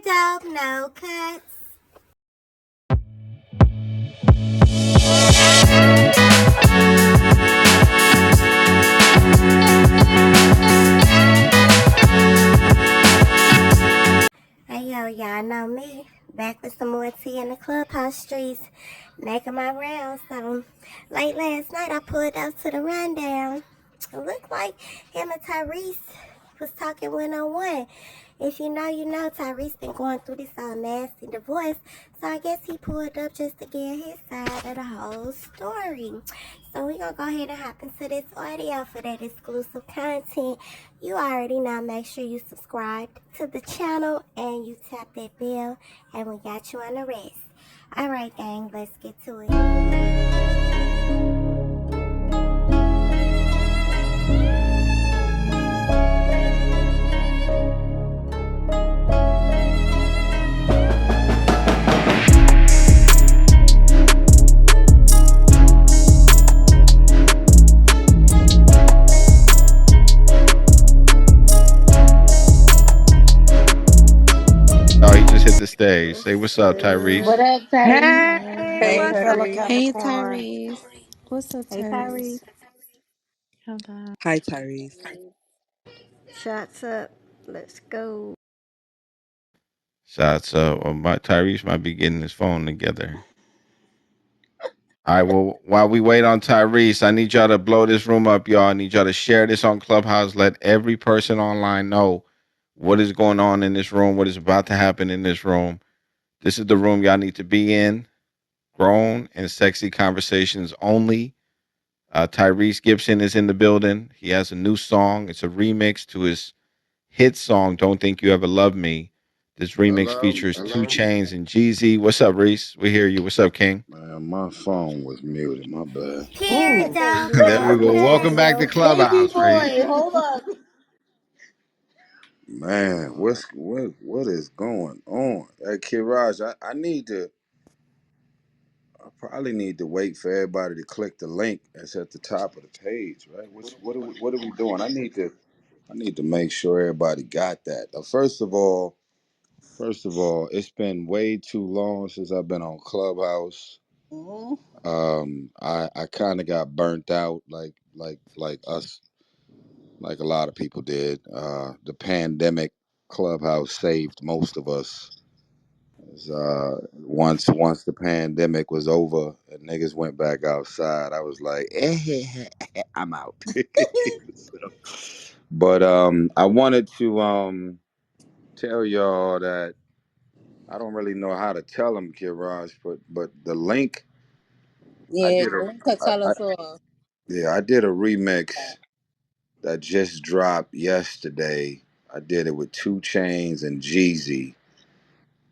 don't know Cutz. Hey yo, y'all know me. Back with some more tea in the Clubhouse streets, making my rounds. So late last night I pulled up to the rundown. It looked like him and Tyrese was talking one-on-one. If you know, you know, Tyrese been going through this nasty divorce. So I guess he pulled up just to get his side of the whole story. So we gonna go ahead and hop into this audio for that exclusive content. You already know, make sure you subscribe to the channel and you tap that bell, and we got you on the rest. Alright gang, let's get to it. The stage. Say what's up, Tyrese. What up, Tyrese? Hey, Hey, what's fellow up? Hey, Capricorn. Tyrese. What's up, Hey, Tyrese. Tyrese? Hold on. Hi, Tyrese. Shots up. Let's go. Shots up. Tyrese might be getting his phone together. All right. Well, while we wait on Tyrese, I need y'all to blow this room up, y'all. I need y'all to share this on Clubhouse. Let every person online know what is going on in this room, what is about to happen in this room. This is the room y'all need to be in. Grown and sexy conversations only. Tyrese Gibson is in the building. He has a new song. It's a remix to his hit song, Don't Think You Ever Loved Me. This remix features 2 Chainz and Jeezy. What's up, Reese? We hear you. What's up, King? Man, my phone was muted. My bad. Here don't There we know go. Welcome back to Cutz. Baby Clubhouse, Reese. boy, hold up. Man, what is going on? Hey, Kid Raj, I need to. I probably need to wait for everybody to click the link that's at the top of the page, right? What are we doing? I need to make sure everybody got that. First of all, it's been way too long since I've been on Clubhouse. I kind of got burnt out, like us, like a lot of people did. The pandemic, Clubhouse saved most of us. Once the pandemic was over and niggas went back outside, I was like, I'm out. But I wanted to tell y'all that I don't really know how to tell them, Kid Raj, but the link I Yeah, did a you could tell I, us all. yeah, I did a remix that just dropped yesterday. I did it with 2 Chainz and Jeezy,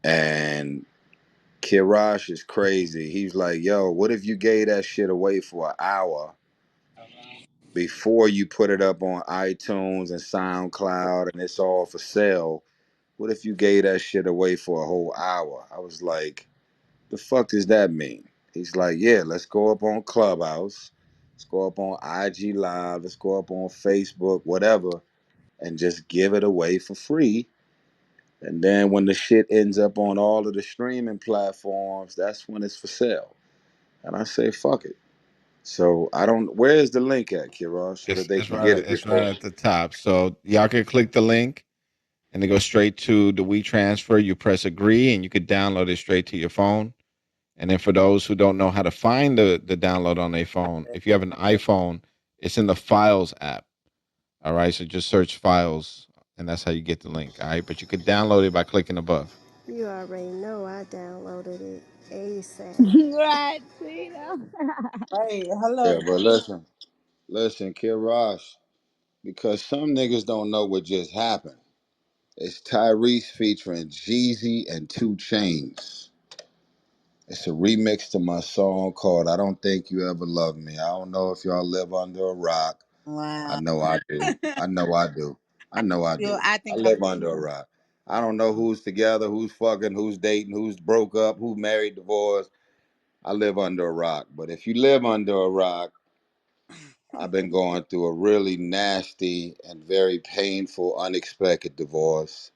and Kirash is crazy. He's like, yo, what if you gave that shit away for an hour before you put it up on iTunes and SoundCloud and it's all for sale? What if you gave that shit away for a whole hour? I was like, the fuck does that mean? He's like, yeah, let's go up on Clubhouse. Let's go up on IG Live. Let's go up on Facebook, whatever, and just give it away for free. And then when the shit ends up on all of the streaming platforms, that's when it's for sale. And I say, fuck it. So I don't. Where's the link at, Kira, so that It's, they it's can right. get it It's right before? at the top. So y'all can click the link and it goes straight to the WeTransfer. You press agree and you could download it straight to your phone. And then for those who don't know how to find the download on their phone, if you have an iPhone, it's in the Files app. All right, so just search Files, and that's how you get the link. All right, but you could download it by clicking above. You already know I downloaded it ASAP. Right, see them. Hey, Yeah, hello. but listen, Kira, because some niggas don't know what just happened. It's Tyrese featuring Jeezy and 2 Chainz. It's a remix to my song called "I Don't Think You Ever Loved Me." I don't know if y'all live under a rock. I Wow. know I do. I know I do. I know I Yo, do. I I think I live do. under a rock. I don't know who's together, who's fucking, who's dating, who's broke up, who married, divorced. I live under a rock. But if you live under a rock, I've been going through a really nasty and very painful, unexpected divorce.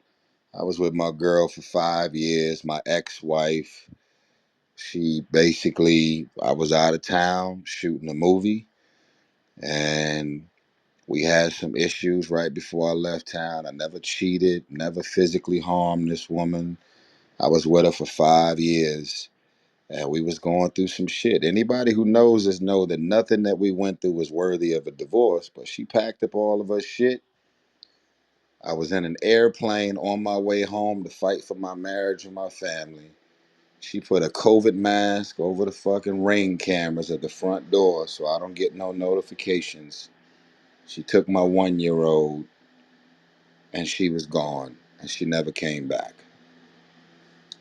I was with my girl for 5 years, my ex-wife. She basically, I was out of town shooting a movie, and we had some issues right before I left town. I never cheated, never physically harmed this woman. I was with her for 5 years, and we was going through some shit. Anybody who knows us know that nothing that we went through was worthy of a divorce, but she packed up all of her shit. I was in an airplane on my way home to fight for my marriage and my family. She put a COVID mask over the fucking Ring cameras at the front door so I don't get no notifications. She took my 1 year old and she was gone and she never came back.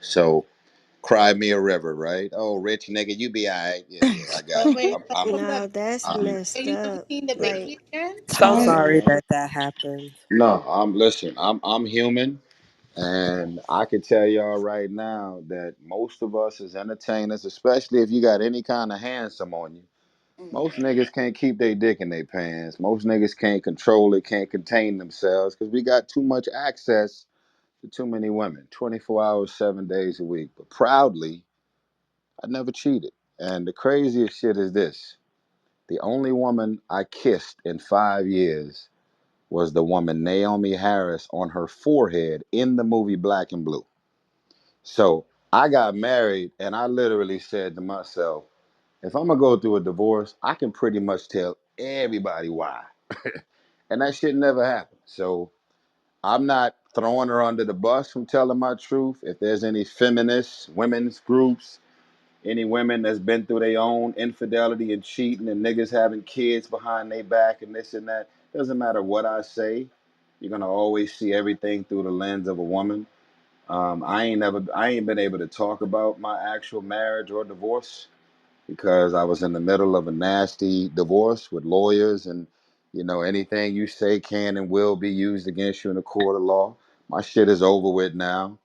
So, cry me a river, right? Oh, rich nigga, you be alright. Yeah, yeah, I got But you. wait, but hold up. Nah, that's Are messed you up. seeing the Like, baby again? So sorry yeah. that that happened. No, I'm human. And I can tell y'all right now that most of us as entertainers, especially if you got any kind of handsome on you, most niggas can't keep their dick in their pants. Most niggas can't control it, can't contain themselves because we got too much access to too many women, 24 hours, 7 days a week. But proudly, I never cheated. And the craziest shit is this: the only woman I kissed in 5 years was the woman Naomi Harris on her forehead in the movie Black and Blue. So I got married and I literally said to myself, if I'm gonna go through a divorce, I can pretty much tell everybody why. And that shit never happened. So I'm not throwing her under the bus from telling my truth. If there's any feminists, women's groups, any women that's been through their own infidelity and cheating and niggas having kids behind their back and this and that, doesn't matter what I say, you're gonna always see everything through the lens of a woman. I ain't been able to talk about my actual marriage or divorce because I was in the middle of a nasty divorce with lawyers, and anything you say can and will be used against you in a court of law. My shit is over with now.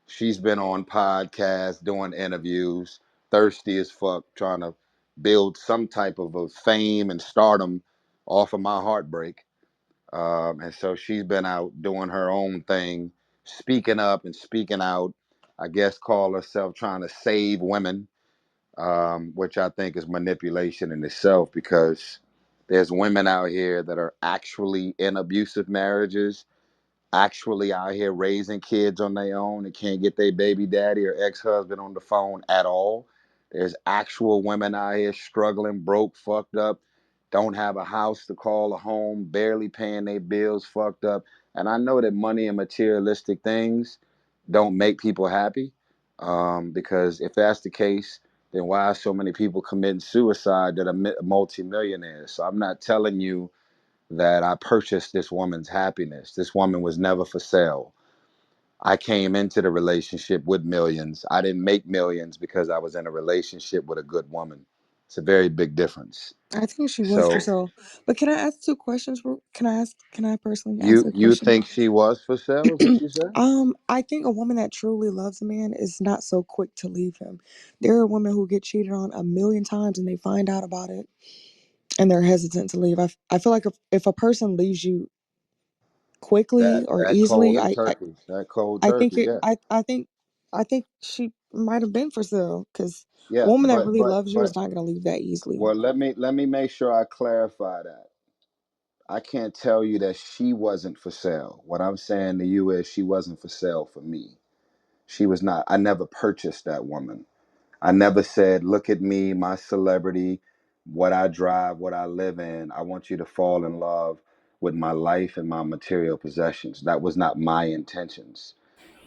She's been on podcasts, doing interviews, thirsty as fuck, trying to build some type of a fame and stardom off of my heartbreak. And so she's been out doing her own thing, speaking up and speaking out. I guess call herself trying to save women, which I think is manipulation in itself because there's women out here that are actually in abusive marriages, actually out here raising kids on their own and can't get their baby daddy or ex-husband on the phone at all. There's actual women out here struggling, broke, fucked up, don't have a house to call a home, barely paying their bills, fucked up. And I know that money and materialistic things don't make people happy, because if that's the case, then why are so many people committing suicide that are multimillionaires? So I'm not telling you that I purchased this woman's happiness. This woman was never for sale. I came into the relationship with millions. I didn't make millions because I was in a relationship with a good woman. It's a very big difference. I think she was for So sale. But can I ask two questions? Can I personally ask you a you question? think she was for sale? Is what you said? I think a woman that truly loves a man is not so quick to leave him. There are women who get cheated on a million times and they find out about it and they're hesitant to leave. I feel like if a person leaves you quickly That or that easily, cold turkey. That cold I think turkey. it Yeah, I think she might have been for sale because a yeah. woman that But really but loves you is but not going to leave that easily. well, let me make sure I clarify that. I can't tell you that she wasn't for sale. What I'm saying to you is she wasn't for sale for me. She was not. I never purchased that woman. I never said, look at me, my celebrity, what I drive, what I live in. I want you to fall in love with my life and my material possessions. That was not my intentions.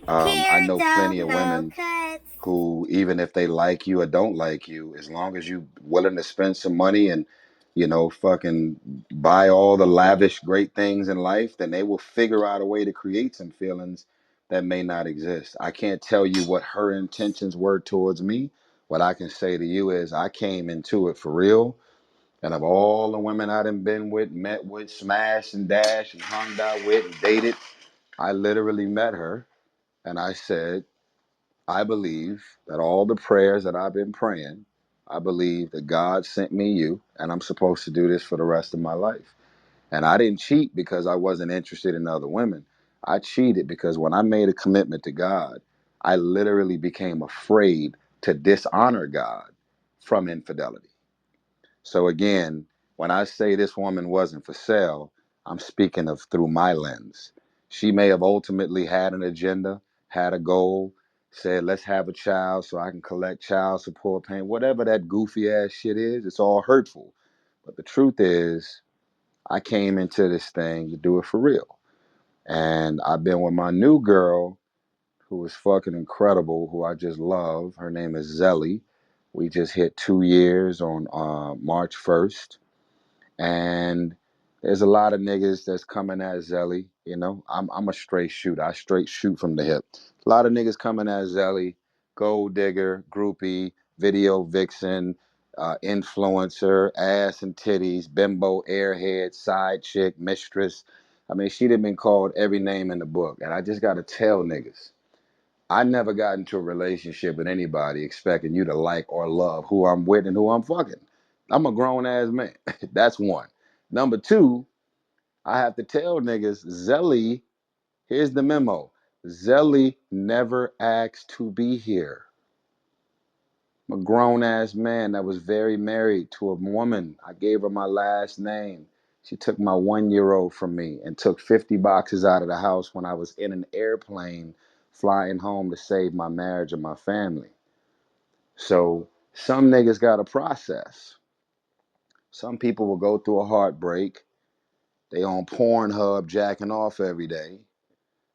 I Care know plenty don't of know women cuts. who, even if they like you or don't like you, as long as you willing to spend some money and fucking buy all the lavish great things in life, then they will figure out a way to create some feelings that may not exist. I can't tell you what her intentions were towards me. What I can say to you is I came into it for real. And of all the women I done been with, met with, smashed and dashed and hung out with and dated, I literally met her and I said, I believe that all the prayers that I've been praying, I believe that God sent me you, and I'm supposed to do this for the rest of my life. And I didn't cheat because I wasn't interested in other women. I cheated because when I made a commitment to God, I literally became afraid to dishonor God from infidelity. So again, when I say this woman wasn't for sale, I'm speaking of through my lens. She may have ultimately had an agenda, had a goal, said, let's have a child so I can collect child support payment, whatever that goofy ass shit is, it's all hurtful. But the truth is, I came into this thing to do it for real. And I've been with my new girl who is fucking incredible, who I just love. Her name is Zelly. We just hit 2 years on March 1st. And there's a lot of niggas that's coming at Zelly. You know, I'm a straight shooter. I straight shoot from the hip. A lot of niggas coming at Zelly, gold digger, groupie, video vixen, influencer, ass and titties, bimbo, airhead, side chick, mistress. I mean, she'd have been called every name in the book. And I just got to tell niggas, I never got into a relationship with anybody expecting you to like or love who I'm with and who I'm fucking. I'm a grown ass man. That's one. Number two, I have to tell niggas, Zelly, here's the memo. Zelly never asked to be here. I'm a grown ass man that was very married to a woman. I gave her my last name. She took my 1 year old from me and took 50 boxes out of the house when I was in an airplane flying home to save my marriage and my family. So some niggas got a process. Some people will go through a heartbreak. They on Pornhub jacking off every day.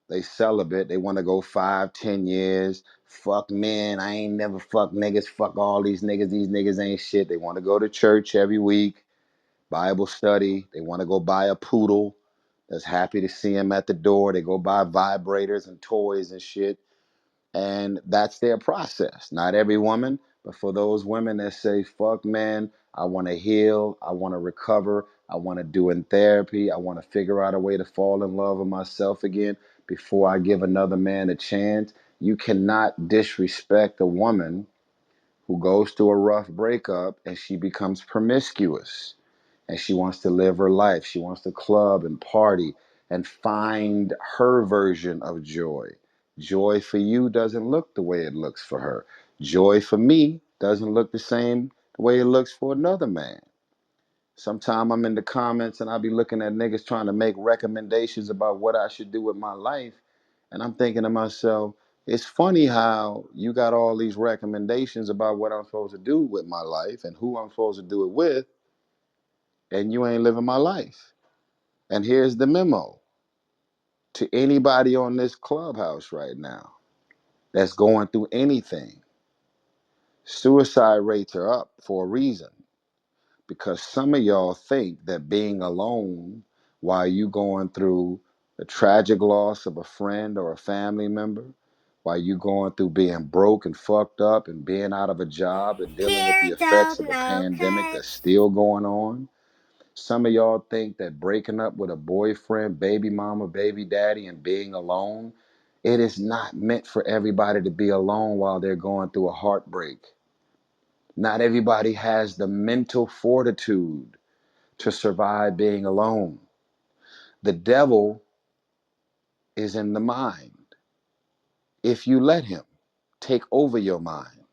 They celibate. They want to go 5, 10 years. Fuck men. I ain't never fuck niggas. Fuck all these niggas. These niggas ain't shit. They want to go to church every week. Bible study. They want to go buy a poodle that's happy to see him at the door. They go buy vibrators and toys and shit. And that's their process. Not every woman, but for those women that say, fuck man, I want to heal, I want to recover, I want to do in therapy, I want to figure out a way to fall in love with myself again before I give another man a chance. You cannot disrespect a woman who goes through a rough breakup and she becomes promiscuous and she wants to live her life. She wants to club and party and find her version of joy. Joy for you doesn't look the way it looks for her. Joy for me doesn't look the same the way it looks for another man. Sometime I'm in the comments and I'll be looking at niggas trying to make recommendations about what I should do with my life. And I'm thinking to myself, it's funny how you got all these recommendations about what I'm supposed to do with my life and who I'm supposed to do it with, and you ain't living my life. And here's the memo to anybody on this clubhouse right now that's going through anything. Suicide rates are up for a reason, because some of y'all think that being alone while you going through the tragic loss of a friend or a family member, while you going through being broke and fucked up and being out of a job and dealing with the Here effects don't of a know pandemic that's cuts. still going on. Some of y'all think that breaking up with a boyfriend, baby mama, baby daddy, and being alone, it is not meant for everybody to be alone while they're going through a heartbreak. Not everybody has the mental fortitude to survive being alone. The devil is in the mind. If you let him take over your mind,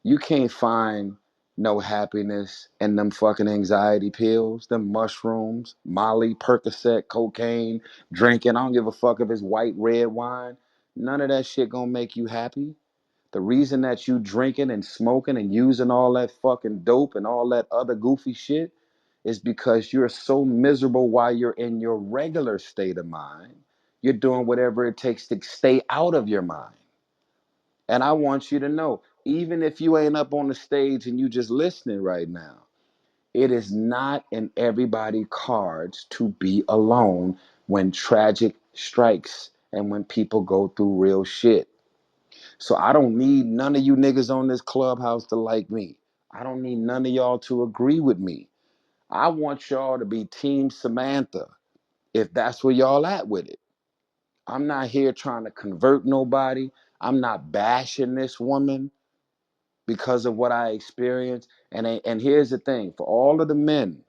you can't find no happiness in them fucking anxiety pills, them mushrooms, Molly, Percocet, cocaine, drinking. I don't give a fuck if it's white, red wine. None of that shit gonna make you happy. The reason that you drinking and smoking and using all that fucking dope and all that other goofy shit is because you're so miserable while you're in your regular state of mind. You're doing whatever it takes to stay out of your mind. And I want you to know, even if you ain't up on the stage and you just listening right now, it is not in everybody's cards to be alone when tragic strikes and when people go through real shit. So I don't need none of you niggas on this clubhouse to like me. I don't need none of y'all to agree with me. I want y'all to be Team Samantha if that's where y'all at with it. I'm not here trying to convert nobody. I'm not bashing this woman because of what I experienced. And here's the thing, for all of the men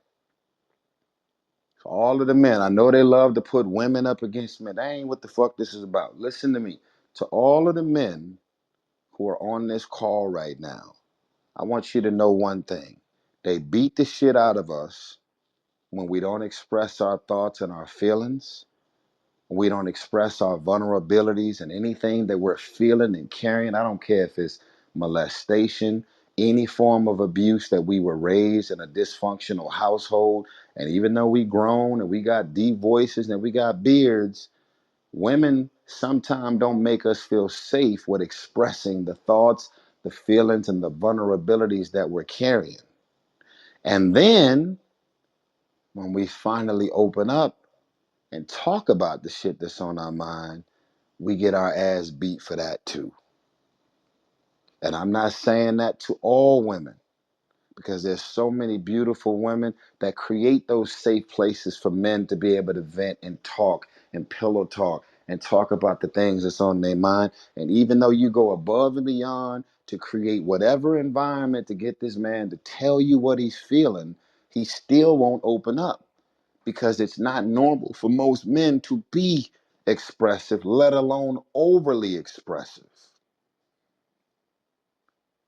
For all of the men, I know they love to put women up against men. That ain't what the fuck this is about. Listen to me. To all of the men who are on this call right now, I want you to know one thing. They beat the shit out of us when we don't express our thoughts and our feelings. We don't express our vulnerabilities and anything that we're feeling and carrying. I don't care if it's molestation, any form of abuse that we were raised in a dysfunctional household. And even though we grown and we got deep voices and we got beards, women sometimes don't make us feel safe with expressing the thoughts, the feelings, and the vulnerabilities that we're carrying. And then when we finally open up and talk about the shit that's on our mind, we get our ass beat for that too. And I'm not saying that to all women, because there's so many beautiful women that create those safe places for men to be able to vent and talk and pillow talk and talk about the things that's on their mind. And even though you go above and beyond to create whatever environment to get this man to tell you what he's feeling, he still won't open up, because it's not normal for most men to be expressive, let alone overly expressive.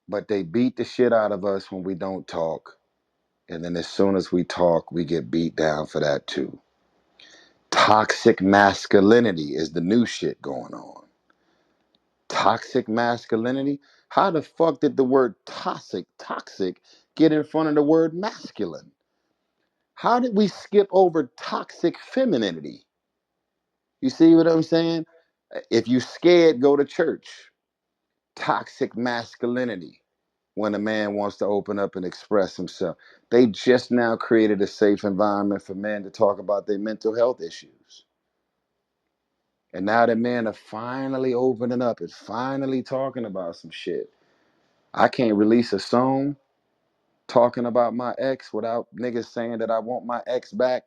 But they beat the shit out of us when we don't talk. And then as soon as we talk, we get beat down for that too. Toxic masculinity is the new shit going on. Toxic masculinity? How the fuck did the word toxic get in front of the word masculine? How did we skip over toxic femininity? You see what I'm saying? If you scared, go to church. Toxic masculinity. When a man wants to open up and express himself, they just now created a safe environment for men to talk about their mental health issues. And now that men are finally opening up and finally talking about some shit. I can't release a song talking about my ex without niggas saying that I want my ex back.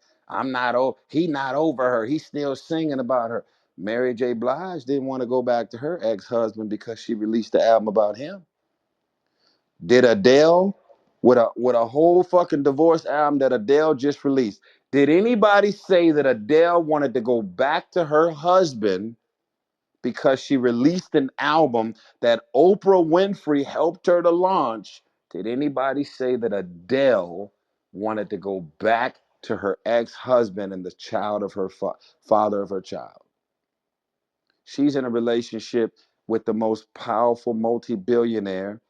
He not over her. He's still singing about her. Mary J. Blige didn't want to go back to her ex-husband because she released the album about him. Did Adele, with a whole fucking divorce album that Adele just released, did anybody say that Adele wanted to go back to her husband because she released an album that Oprah Winfrey helped her to launch? Did anybody say that Adele wanted to go back to her ex-husband and the child of her father of her child? She's in a relationship with the most powerful multi-billionaire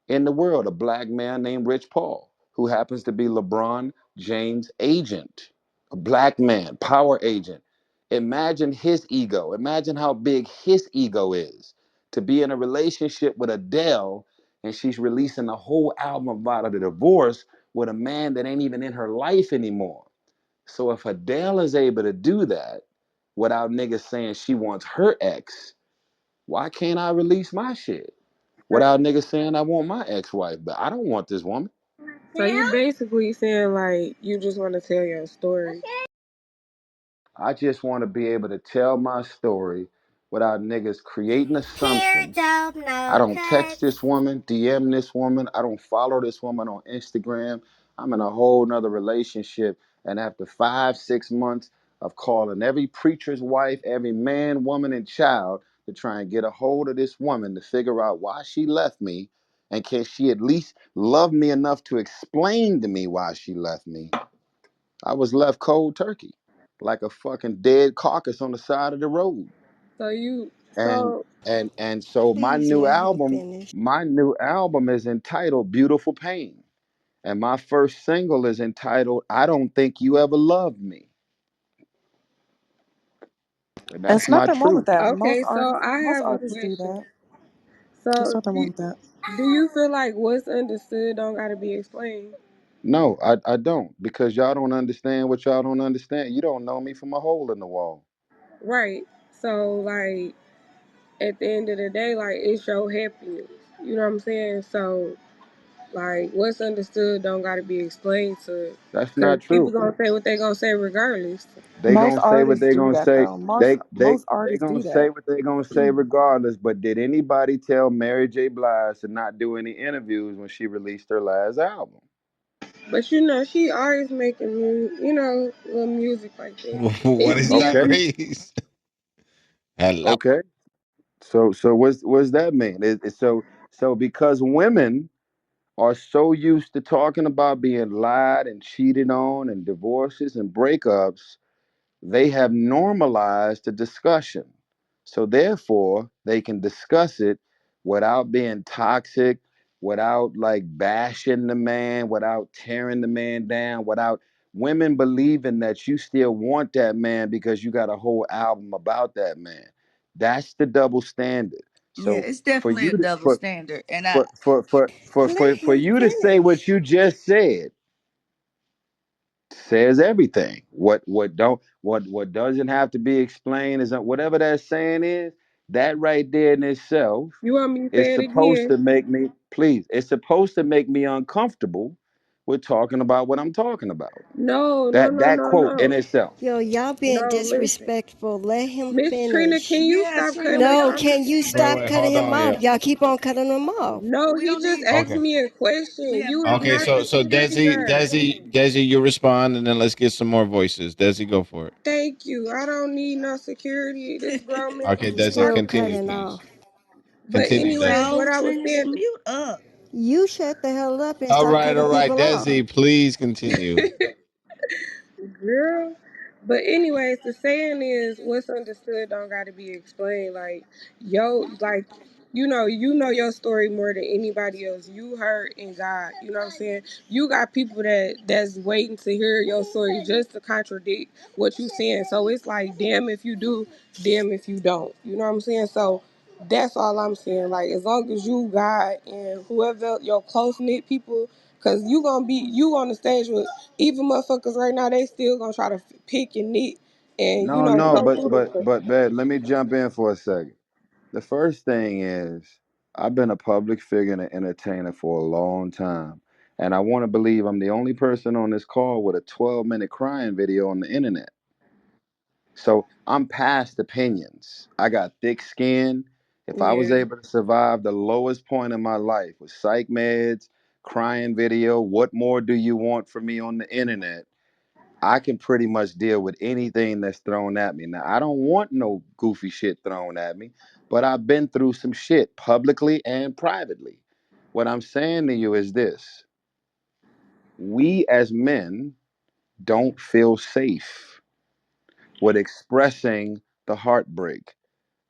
in the world, a black man named Rich Paul, who happens to be LeBron James' agent, a black man, power agent. Imagine his ego. Imagine how big his ego is to be in a relationship with Adele, and she's releasing a whole album about a divorce with a man that ain't even in her life anymore. So if Adele is able to do that without niggas saying she wants her ex, why can't I release my shit without niggas saying I want my ex-wife? But I don't want this woman. So you basically saying like you just want to tell your story. I just want to be able to tell my story without niggas creating Here, assumptions. dope, I no don't text cuts. this woman, DM this woman. I don't follow this woman on Instagram. I'm in a whole nother relationship. And after 5, 6 months of calling every preacher's wife, every man, woman, and child to try and get a hold of this woman to figure out why she left me, and can she at least love me enough to explain to me why she left me, I was left cold turkey, like a fucking dead carcass on the side of the road. So you And so and so Please let him finish. my new album is entitled Beautiful Pain. And my first single is entitled I Don't Think You Ever Loved Me. And It's that's my nothing wrong with truth. that. okay. So I Most have a artists do question. that. There's So nothing wrong with that. do you feel like what's understood don't gotta be explained? No, I don't, because y'all don't understand what y'all don't understand. You don't know me from a hole in the wall. Right. So like at the end of the day, like it's your happiness. You know what I'm saying? So like what's understood don't gotta be explained to it. That's Cause not people true. gonna say what they gonna say regardless. They Most gonna say what artists they do gonna that say. though. They Most they artists gonna do say that. what they gonna say regardless. But did anybody tell Mary J. Blige to not do any interviews when she released her last album? But you know, she always making little music like that. What It's is Okay. different. Tyrese? Hello. Okay. So what's that mean? So because women are so used to talking about being lied and cheated on and divorces and breakups, they have normalized the discussion. So therefore, they can discuss it without being toxic, without like bashing the man, without tearing the man down, without women believing that you still want that man because you got a whole album about that man. That's the double standard. Yeah, So it's for definitely you a to double standard. And I Let for him you to say what finish. you just said says everything. What doesn't have to be explained is whatever that saying is. That right there in itself You want me to is say it supposed again? to make me please. It's supposed to make me uncomfortable with talking about what I'm talking about. No, no, That no, that no, quote in no. itself. Yo, y'all being No, listen. disrespectful. Let him Miss Trina, can finish. you yeah, stop Trina, cutting we me No, don't off? can you need Wait, stop wait, cutting hold him on, off? yeah. Y'all keep on cutting him off. No, we he don't just need asked Okay. me a question. yeah, You is Okay, not so the so security Desi, guard. Desi, you respond, and then let's get some more voices. Desi, go for it. Thank you. I don't need no security. This grown man Okay, can do Desi, what Still he continue, wants. cutting please. off. But Continue, Desi. anyways, what no, I was Trina, saying, mute up. You shut the hell up and All stop right, cutting all right, people off. Desi, please continue. girl. But anyways, the saying is, what's understood don't gotta be explained. Like, yo, like, you know your story more than anybody else. You hurt in God. You know what I'm saying? You got people that's waiting to hear your story just to contradict what you saying. So it's like, damn if you do, damn if you don't. You know what I'm saying? So that's all I'm saying. Like, as long as you God and whoever your close knit people, cause you on the stage with even motherfuckers right now, they still gonna try to pick and knit and No, no, go but through the but but Bed, let me jump in for a second. The first thing is I've been a public figure and an entertainer for a long time. And I want to believe I'm the only person on this call with a 12-minute crying video on the internet. So I'm past opinions. I got thick skin. If I was yeah. able to survive the lowest point in my life with psych meds, crying video, what more do you want from me on the internet? I can pretty much deal with anything that's thrown at me. Now, I don't want no goofy shit thrown at me, but I've been through some shit publicly and privately. What I'm saying to you is this: we as men don't feel safe with expressing the heartbreak,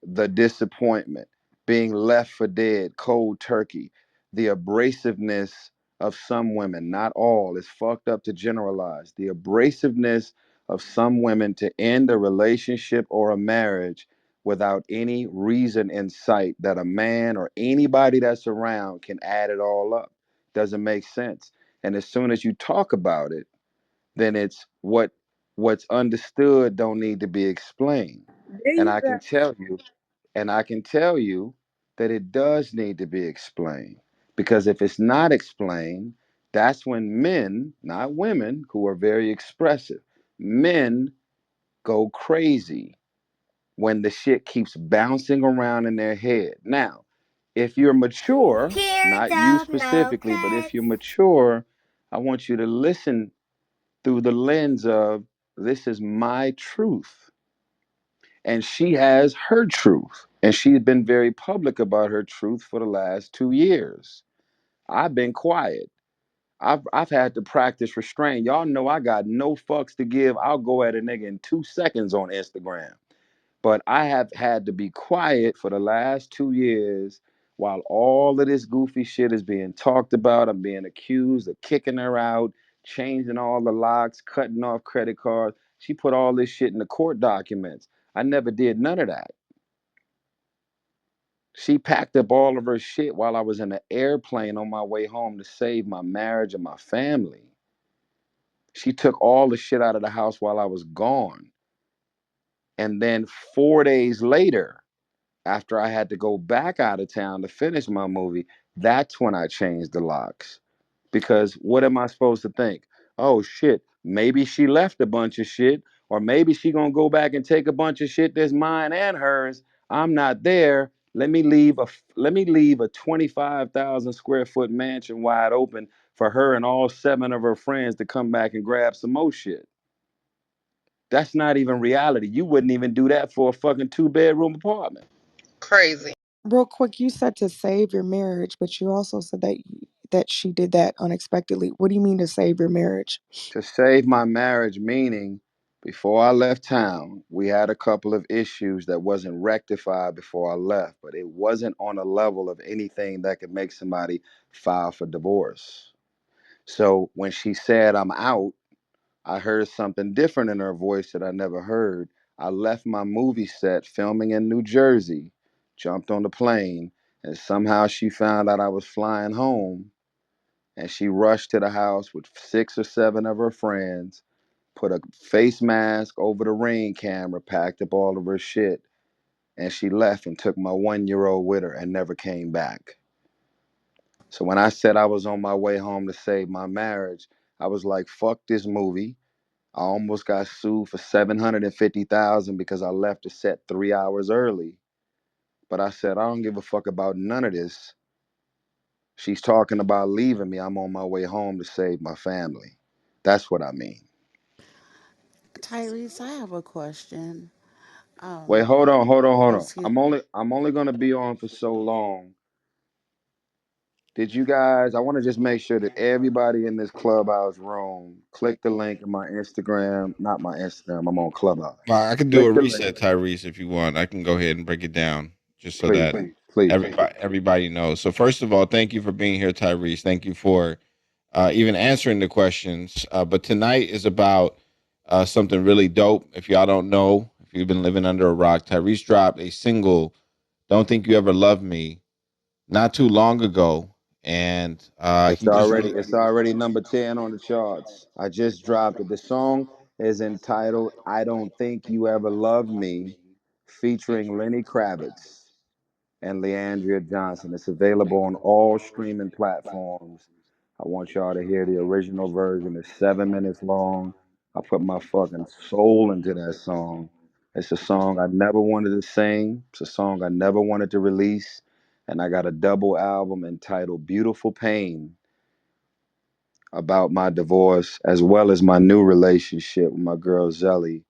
the disappointment, being left for dead, cold turkey, the abrasiveness of some women, not all, it's fucked up to generalize, the abrasiveness of some women to end a relationship or a marriage without any reason in sight that a man or anybody that's around can add it all up. Doesn't make sense. And as soon as you talk about it, then it's what's understood don't need to be explained. There And you I go. can tell you and I can tell you that it does need to be explained. Because if it's not explained, that's when men, not women, who are very expressive, men go crazy when the shit keeps bouncing around in their head. Now, if you're mature, Tears not you of no specifically, but if you're cuts. mature, I want you to listen through the lens of this is my truth. And she has her truth. And she's been very public about her truth for the last 2 years. I've been quiet. I've had to practice restraint. Y'all know I got no fucks to give. I'll go at a nigga in 2 seconds on Instagram. But I have had to be quiet for the last 2 years while all of this goofy shit is being talked about. I'm being accused of kicking her out, changing all the locks, cutting off credit cards. She put all this shit in the court documents. I never did none of that. She packed up all of her shit while I was in an airplane on my way home to save my marriage and my family. She took all the shit out of the house while I was gone. And then 4 days later, after I had to go back out of town to finish my movie, that's when I changed the locks. Because what am I supposed to think? Oh shit, maybe she left a bunch of shit, or maybe she gonna go back and take a bunch of shit that's mine and hers. I'm not there. Let me leave a 25,000 square foot mansion wide open for her and all 7 of her friends to come back and grab some more shit. That's not even reality. You wouldn't even do that for a fucking 2-bedroom apartment. Crazy. Real quick, you said to save your marriage, but you also said that she did that unexpectedly. What do you mean to save your marriage? To save my marriage, meaning before I left town, we had a couple of issues that wasn't rectified before I left, but it wasn't on a level of anything that could make somebody file for divorce. So when she said I'm out, I heard something different in her voice that I never heard. I left my movie set filming in New Jersey, jumped on the plane, and somehow she found out I was flying home, and she rushed to the house with 6 or 7 of her friends, put a face mask over the Ring camera, packed up all of her shit, and she left and took my 1 year old with her and never came back. So when I said I was on my way home to save my marriage, I was like, fuck this movie. I almost got sued for 750,000 because I left the set 3 hours early. But I said, I don't give a fuck about none of this. She's talking about leaving me. I'm on my way home to save my family. That's what I mean. Tyrese, I have a question. Wait, Um, hold on, hold on, hold oh, on. excuse. I'm only gonna be on for so long. Did you guys? I want to just make sure that everybody in this Clubhouse room click the link in my Instagram. Not my Instagram. I'm on Clubhouse. Well, I can do Click a the link, reset, Tyrese, if you want. I can go ahead and break it down just so please, that please. everybody knows. So first of all, thank you for being here, Tyrese. Thank you for even answering the questions. But tonight is about something really dope. If y'all don't know, if you've been living under a rock, Tyrese dropped a single, "Don't Think You Ever Loved Me," not too long ago, and It's he just already it's already number 10 on the charts. I just dropped it. The song is entitled "I Don't Think You Ever Loved Me," featuring Lenny Kravitz and Leandria Johnson. It's available on all streaming platforms. I want y'all to hear the original version. It's 7 minutes long. I put my fucking soul into that song. It's a song I never wanted to sing. It's a song I never wanted to release. And I got a double album entitled Beautiful Pain about my divorce as well as my new relationship with my girl Zelly.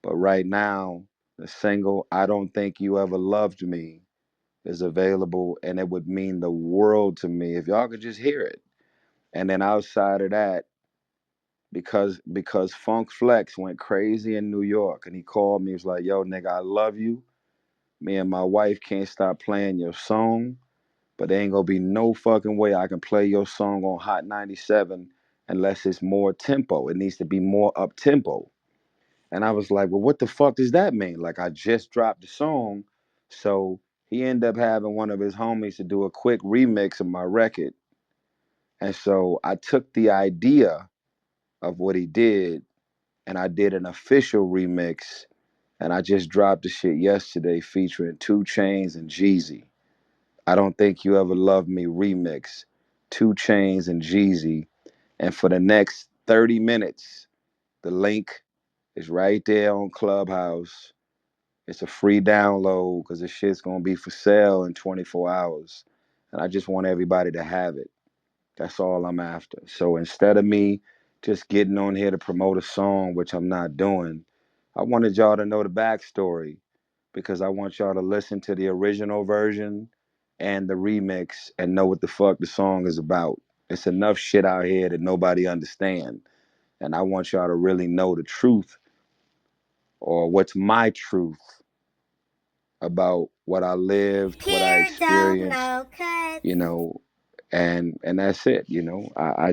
But right now, the single I Don't Think You Ever Loved Me is available, and it would mean the world to me if y'all could just hear it. And then outside of that, because Funk Flex went crazy in New York, and he called me, he was like, "Yo, nigga, I love you. Me and my wife can't stop playing your song, but there ain't gonna be no fucking way I can play your song on Hot 97 unless it's more tempo. It needs to be more up tempo." And I was like, "Well, what the fuck does that mean? Like, I just dropped the song." So he ended up having one of his homies to do a quick remix of my record. And so I took the idea of what he did and I did an official remix. And I just dropped the shit yesterday featuring 2 Chainz and Jeezy. "I Don't Think You Ever Loved Me" remix, 2 Chainz and Jeezy. And for the next 30 minutes, the link is right there on Clubhouse. It's a free download because the shit's gonna be for sale in 24 hours. And I just want everybody to have it. That's all I'm after. So instead of me just getting on here to promote a song, which I'm not doing, I wanted y'all to know the backstory because I want y'all to listen to the original version and the remix and know what the fuck the song is about. It's enough shit out here that nobody understand. And I want y'all to really know the truth or what's my truth about what I lived, what I Here don't experienced, know cuts. you know, and that's it, you know. I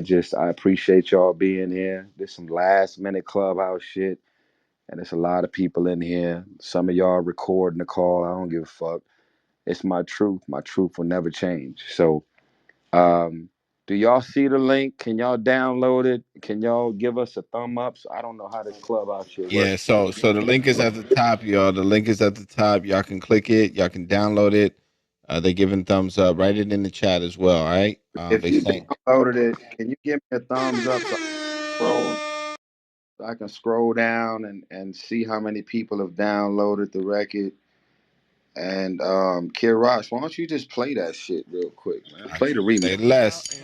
appreciate y'all being here. There's some last minute Clubhouse shit, and there's a lot of people in here. Some of y'all recording the call. I don't give a fuck. It's my truth. My truth will never change. So do y'all see the link? Can y'all download it? Can y'all give us a thumb up? So I don't know how this Clubhouse shit Yeah, works. so the link is at the top, y'all. The link is at the top. Y'all can click it. Y'all can download it. They giving thumbs up. Write it in the chat as well. All right. If They you saying downloaded it, can you give me a thumbs up scroll so I can scroll down and see how many people have downloaded the record? And Kirash, why don't you just play that shit real quick, man? I Play the say remix. less.